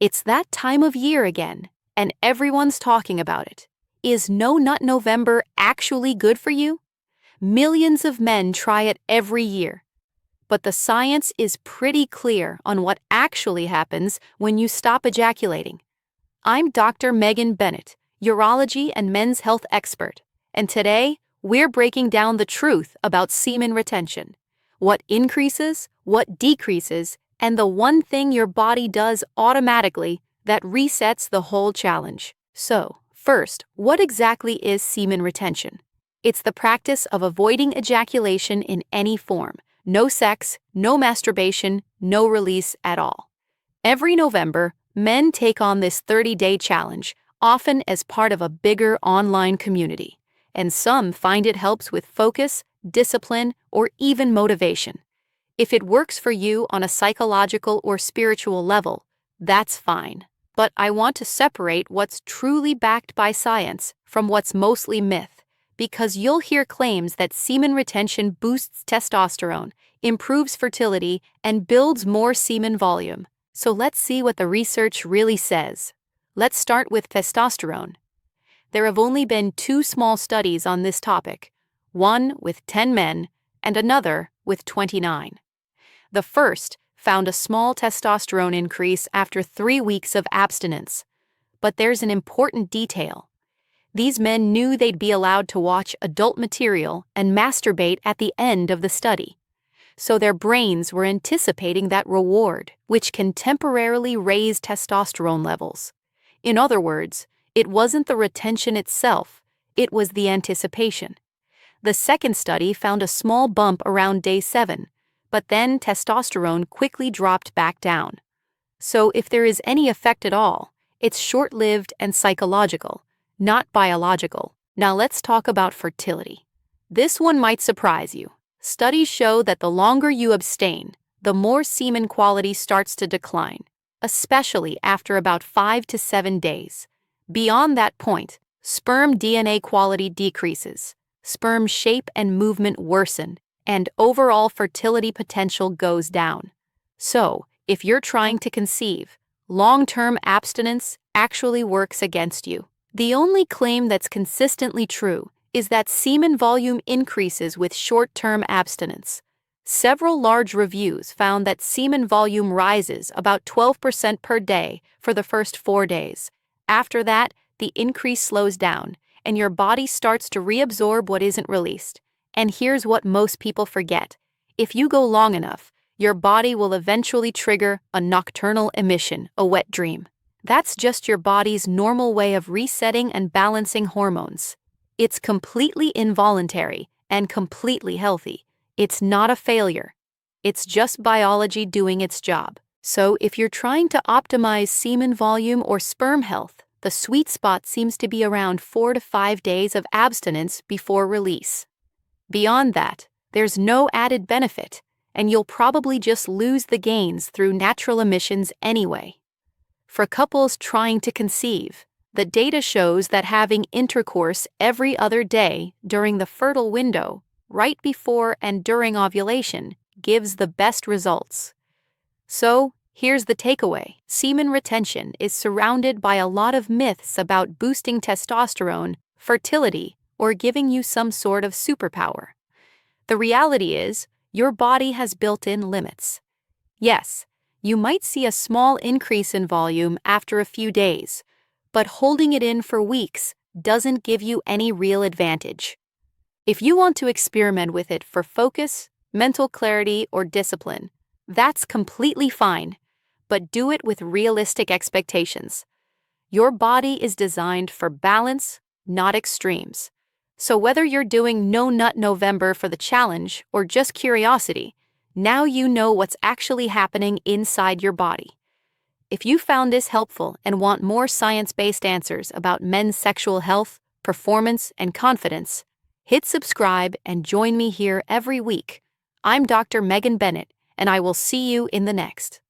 It's that time of year again, and everyone's talking about it. Is No Nut November actually good for you? Millions of men try it every year. But the science is pretty clear on what actually happens when you stop ejaculating. I'm Dr. Megan Bennet, urology and men's health expert, and today we're breaking down the truth about semen retention, what increases, what decreases, and the one thing your body does automatically that resets the whole challenge. So, first, what exactly is semen retention? It's the practice of avoiding ejaculation in any form. No sex, no masturbation, no release at all. Every November, men take on this 30-day challenge, often as part of a bigger online community. And some find it helps with focus, discipline, or even motivation. If it works for you on a psychological or spiritual level, that's fine. But I want to separate what's truly backed by science from what's mostly myth, because you'll hear claims that semen retention boosts testosterone, improves fertility, and builds more semen volume. So let's see what the research really says. Let's start with testosterone. There have only been 2 small studies on this topic, one with 10 men and another with 29. The first found a small testosterone increase after 3 weeks of abstinence. But there's an important detail. These men knew they'd be allowed to watch adult material and masturbate at the end of the study. So their brains were anticipating that reward, which can temporarily raise testosterone levels. In other words, it wasn't the retention itself, it was the anticipation. The second study found a small bump around day 7, but then testosterone quickly dropped back down. So if there is any effect at all, it's short-lived and psychological, not biological. Now let's talk about fertility. This one might surprise you. Studies show that the longer you abstain, the more semen quality starts to decline, especially after about 5 to 7 days. Beyond that point, sperm DNA quality decreases, sperm shape and movement worsen, and overall fertility potential goes down. So, if you're trying to conceive, long-term abstinence actually works against you. The only claim that's consistently true is that semen volume increases with short-term abstinence. Several large reviews found that semen volume rises about 12% per day for the first 4 days. After that, the increase slows down, and your body starts to reabsorb what isn't released. And here's what most people forget. If you go long enough, your body will eventually trigger a nocturnal emission, a wet dream. That's just your body's normal way of resetting and balancing hormones. It's completely involuntary and completely healthy. It's not a failure. It's just biology doing its job. So if you're trying to optimize semen volume or sperm health, the sweet spot seems to be around 4 to 5 days of abstinence before release. Beyond that, there's no added benefit, and you'll probably just lose the gains through natural emissions anyway. For couples trying to conceive, the data shows that having intercourse every other day during the fertile window, right before and during ovulation, gives the best results. So, here's the takeaway. Semen retention is surrounded by a lot of myths about boosting testosterone, fertility, or giving you some sort of superpower. The reality is, your body has built-in limits. Yes, you might see a small increase in volume after a few days, but holding it in for weeks doesn't give you any real advantage. If you want to experiment with it for focus, mental clarity, or discipline, that's completely fine, but do it with realistic expectations. Your body is designed for balance, not extremes. So whether you're doing No Nut November for the challenge or just curiosity, now you know what's actually happening inside your body. If you found this helpful and want more science-based answers about men's sexual health, performance, and confidence, hit subscribe and join me here every week. I'm Dr. Megan Bennet, and I will see you in the next.